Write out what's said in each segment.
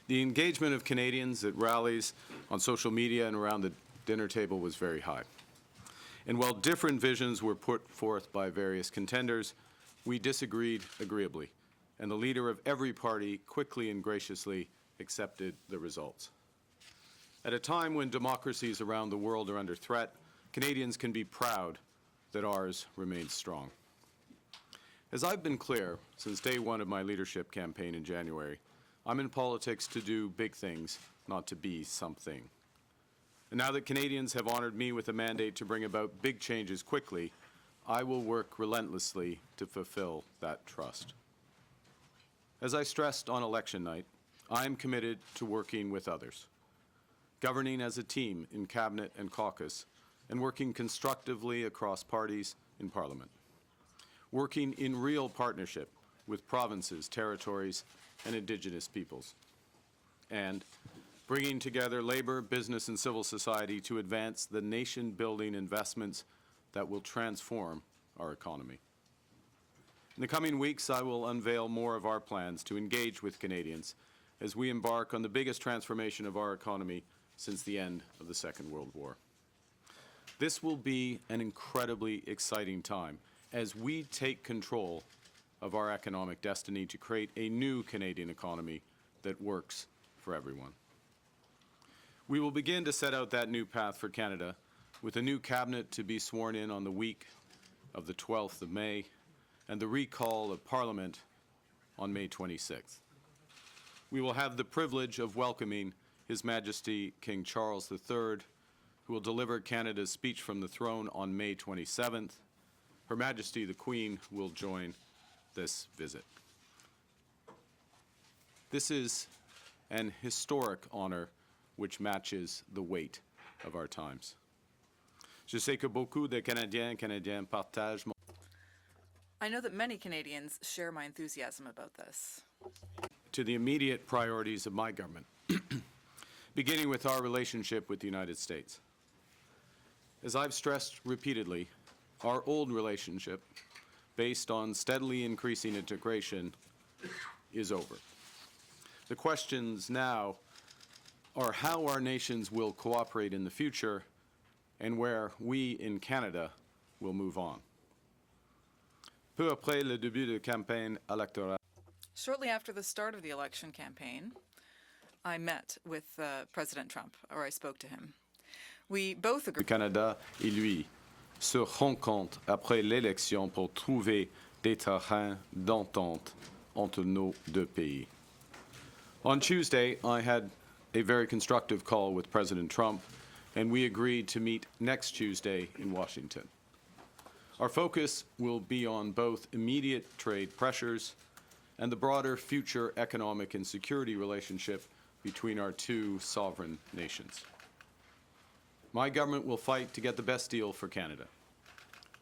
The engagement of Canadians at rallies, on social media, and around the dinner table was very high. And while different visions were put forth by various contenders, we disagreed agreeably, and the leader of every party quickly and graciously accepted the results. At a time when democracies around the world are under threat, Canadians can be proud that ours remains strong. As I've been clear since day one of my leadership campaign in January, I'm in politics to do big things, not to be something. And now that Canadians have honored me with a mandate to bring about big changes quickly, I will work relentlessly to fulfill that trust. As I stressed on election night, I am committed to working with others, governing as a team in Cabinet and caucus, and working constructively across parties in Parliament, working in real partnership with provinces, territories, and Indigenous peoples, and bringing together labor, business, and civil society to advance the nation-building investments that will transform our economy. In the coming weeks, I will unveil more of our plans to engage with Canadians as we embark on the biggest transformation of our economy since the end of the Second World War. This will be an incredibly exciting time as we take control of our economic destiny to create a new Canadian economy that works for everyone. We will begin to set out that new path for Canada with a new cabinet to be sworn in on the week of the 12th of May and the recall of Parliament on May 26th. We will have the privilege of welcoming His Majesty King Charles III, who will deliver Canada's speech from the throne on May 27th. Her Majesty the Queen will join this visit. This is an historic honor which matches the weight of our times. Je sais que beaucoup de Canadiens et Canadiennes partagent mon... I know that many Canadians share my enthusiasm about this. To the immediate priorities of my government, beginning with our relationship with the United States. As I've stressed repeatedly, our old relationship, based on steadily increasing integration, is over. The questions now are how our nations will cooperate in the future and where we in Canada will move on. Peu après le début de campagne électorale. Shortly after the start of the election campaign, I met with President Trump, or I spoke to him. We both agreed. Le Canada et lui se rencontrent après l'élection pour trouver des terrains d'entente entre nos deux pays. On Tuesday, I had a very constructive call with President Trump, and we agreed to meet next Tuesday in Washington. Our focus will be on both immediate trade pressures and the broader future economic and security relationship between our two sovereign nations. My government will fight to get the best deal for Canada.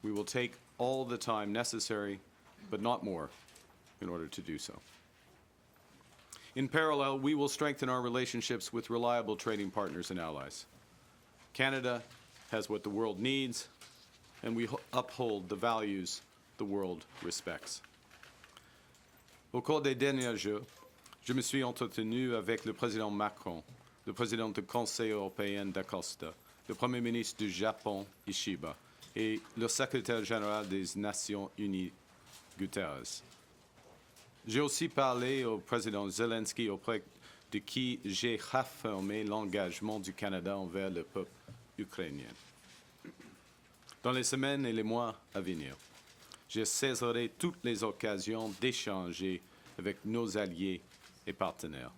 We will take all the time necessary, but not more, in order to do so. In parallel, we will strengthen our relationships with reliable trading partners and allies. Canada has what the world needs, and we uphold the values the world respects. Au cours des derniers jours, je me suis entretenu avec le président Macron, le président du Conseil européen d'Acosta, le Premier ministre du Japon, Ishiba, et le secrétaire général des Nations Unies, Guterres. J'ai aussi parlé au président Zelensky auprès de qui j'ai réaffirmé l'engagement du Canada envers le peuple ukrainien. Dans les semaines et les mois à venir, je saisirai toutes les occasions d'échanger avec nos alliés et partenaires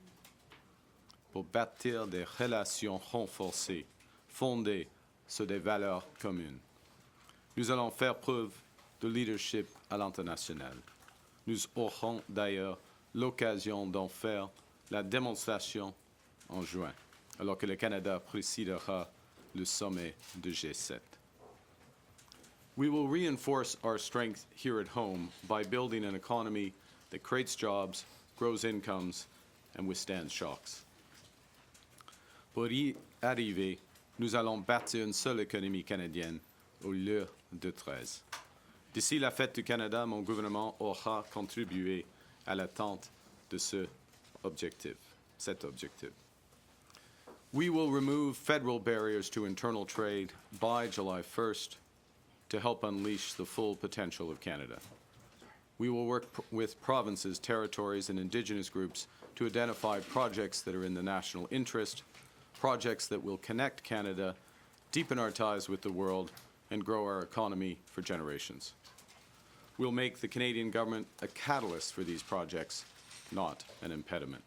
pour bâtir des relations renforcées, fondées sur des valeurs communes. Nous allons faire preuve de leadership à l'international. Nous aurons d'ailleurs l'occasion d'en faire la démonstration en juin, alors que le Canada présidera le sommet de G7. We will reinforce our strength here at home by building an economy that creates jobs, grows incomes, and withstands shocks. Pour y arriver, nous allons bâtir une seule économie canadienne au lieu de 13. D'ici la fête du Canada, mon gouvernement aura contribué à l'atteinte de ce objectif. cet objectif. We will remove federal barriers to internal trade by July 1st to help unleash the full potential of Canada. We will work with provinces, territories, and Indigenous groups to identify projects that are in the national interest, projects that will connect Canada, deepen our ties with the world, and grow our economy for generations. We'll make the Canadian government a catalyst for these projects, not an impediment.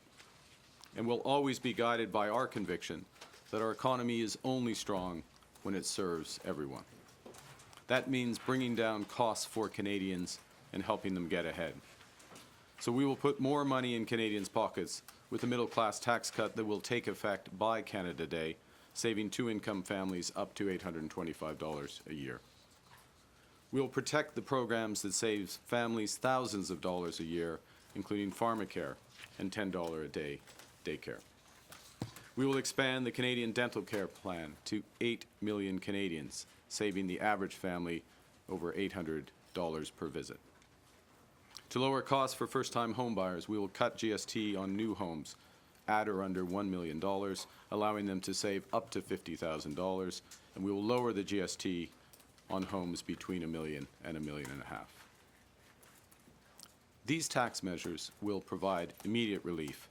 And we'll always be guided by our conviction that our economy is only strong when it serves everyone. That means bringing down costs for Canadians and helping them get ahead. So we will put more money in Canadians' pockets with a middle-class tax cut that will take effect by Canada Day, saving two-income families up to $825 a year. We will protect the programs that save families thousands of dollars a year, including pharmacare and $10 a day daycare. We will expand the Canadian Dental Care Plan to 8 million Canadians, saving the average family over $800 per visit. To lower costs for first-time homebuyers, we will cut GST on new homes at or under $1 million, allowing them to save up to $50,000, and we will lower the GST on homes between $1 million and $1.5 million. These tax measures will provide immediate relief,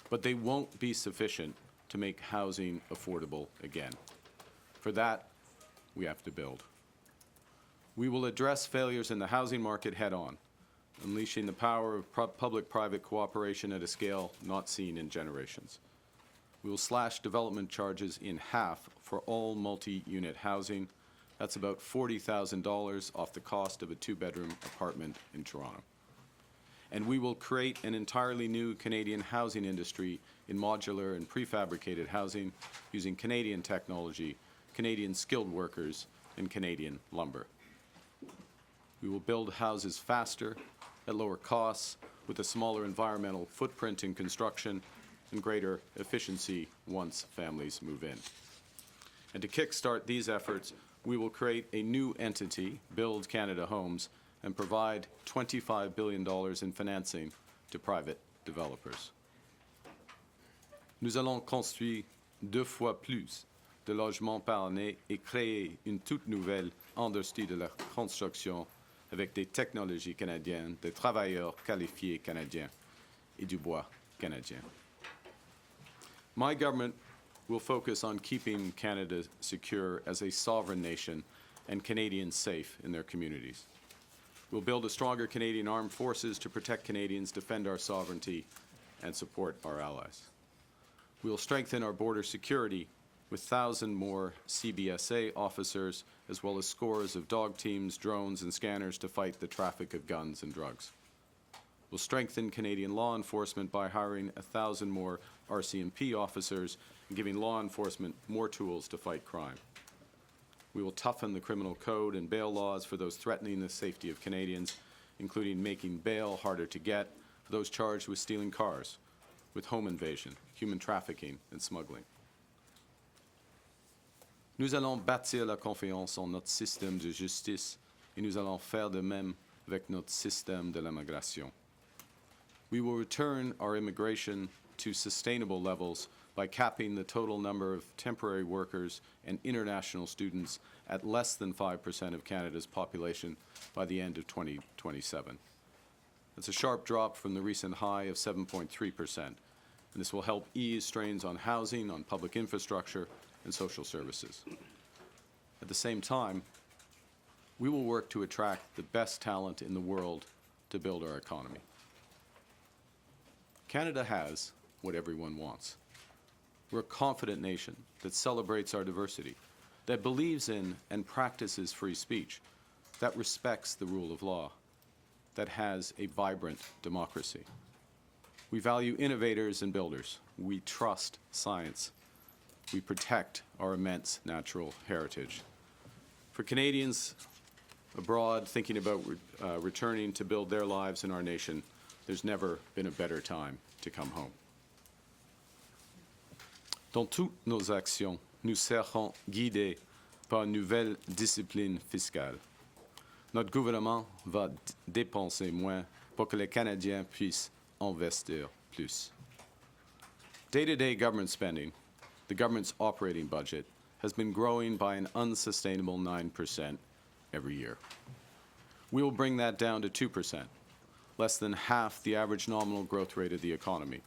but they won't be sufficient to make housing affordable again. For that, we have to build. We will address failures in the housing market head-on, unleashing the power of public-private cooperation at a scale not seen in generations. We will slash development charges in half for all multi-unit housing. That's about $40,000 off the cost of a two-bedroom apartment in Toronto. And we will create an entirely new Canadian housing industry in modular and prefabricated housing using Canadian technology, Canadian skilled workers, and Canadian lumber. We will build houses faster, at lower costs, with a smaller environmental footprint in construction and greater efficiency once families move in. And to kickstart these efforts, we will create a new entity, Build Canada Homes, and provide $25 billion in financing to private developers. Nous allons construire 2 fois plus de logements par année et créer une toute nouvelle industrie de la construction avec des technologies canadiennes, des travailleurs qualifiés canadiens et du bois canadien. My government will focus on keeping Canada secure as a sovereign nation and Canadians safe in their communities. We'll build a stronger Canadian armed forces to protect Canadians, defend our sovereignty, and support our allies. We'll strengthen our border security with 1,000 more CBSA officers, as well as scores of dog teams, drones, and scanners to fight the traffic of guns and drugs. We'll strengthen Canadian law enforcement by hiring 1,000 more RCMP officers and giving law enforcement more tools to fight crime. We will toughen the criminal code and bail laws for those threatening the safety of Canadians, including making bail harder to get for those charged with stealing cars, with home invasion, human trafficking, and smuggling. Nous allons bâtir la confiance en notre système de justice et nous allons faire de même avec notre système de l'immigration. We will return our immigration to sustainable levels by capping the total number of temporary workers and international students at less than 5% of Canada's population by the end of 2027. That's a sharp drop from the recent high of 7.3%, and this will help ease strains on housing, on public infrastructure, and social services. At the same time, we will work to attract the best talent in the world to build our economy. Canada has what everyone wants. We're a confident nation that celebrates our diversity, that believes in and practices free speech, that respects the rule of law, that has a vibrant democracy. We value innovators and builders. We trust science. We protect our immense natural heritage. For Canadians abroad thinking about returning to build their lives in our nation, there's never been a better time to come home. Dans toutes nos actions, nous serons guidés par une nouvelle discipline fiscale. Notre gouvernement va dépenser moins pour que les Canadiens puissent investir plus. Day-to-day government spending, the government's operating budget, has been growing by an unsustainable 9% every year. We will bring that down to 2%, less than half the average nominal growth rate of the economy.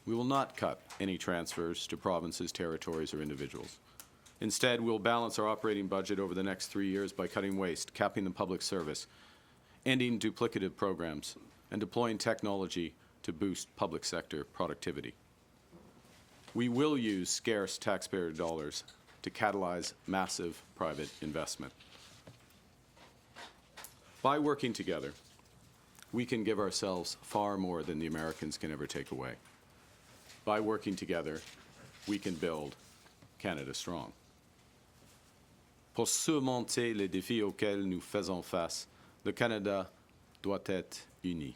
We will not cut any transfers to provinces, territories, or individuals. Instead, we'll balance our operating budget over the next 3 years by cutting waste, capping the public service, ending duplicative programs, and deploying technology to boost public sector productivity. We will use scarce taxpayer dollars to catalyze massive private investment. By working together, we can give ourselves far more than the Americans can ever take away. By working together, we can build Canada strong. Pour surmonter les défis auxquels nous faisons face, le Canada doit être uni.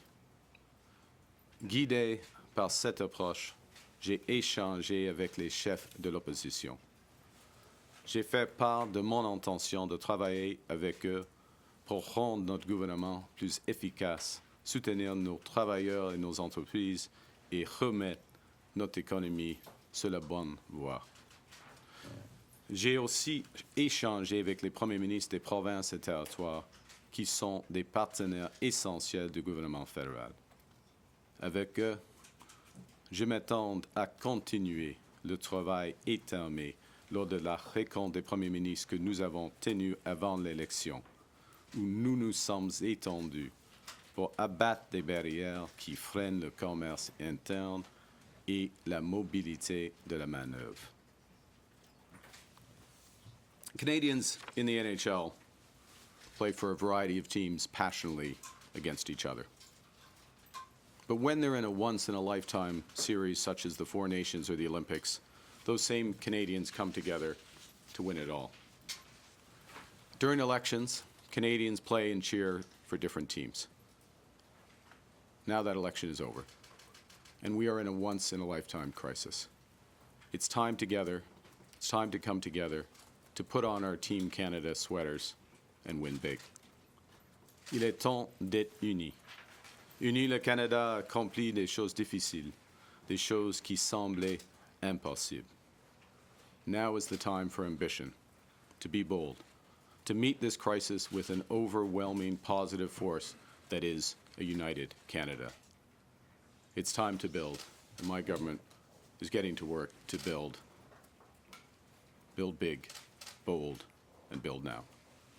Guidé par cette approche, j'ai échangé avec les chefs de l'opposition. J'ai fait part de mon intention de travailler avec eux pour rendre notre gouvernement plus efficace, soutenir nos travailleurs et nos entreprises et remettre notre économie sur la bonne voie. J'ai aussi échangé avec les premiers ministres des provinces et territoires qui sont des partenaires essentiels du gouvernement fédéral. Avec eux, je m'attends à continuer le travail étamé lors de la rencontre des premiers ministres que nous avons tenue avant l'élection, où nous nous sommes étendus pour abattre les barrières qui freinent le commerce interne et la mobilité de la main-d'œuvre. Canadians in the NHL play for a variety of teams passionately against each other. But when they're in a once-in-a-lifetime series such as the Four Nations or the Olympics, those same Canadians come together to win it all. During elections, Canadians play and cheer for different teams. Now that election is over, and we are in a once-in-a-lifetime crisis. It's time to come together to put on our Team Canada sweaters and win big. Il est temps d'être unis. Uni, le Canada a accompli des choses difficiles, des choses qui semblaient impossibles. Now is the time for ambition, to be bold, to meet this crisis with an overwhelming positive force that is a united Canada. It's time to build, and my government is getting to work to build big, bold, and build now.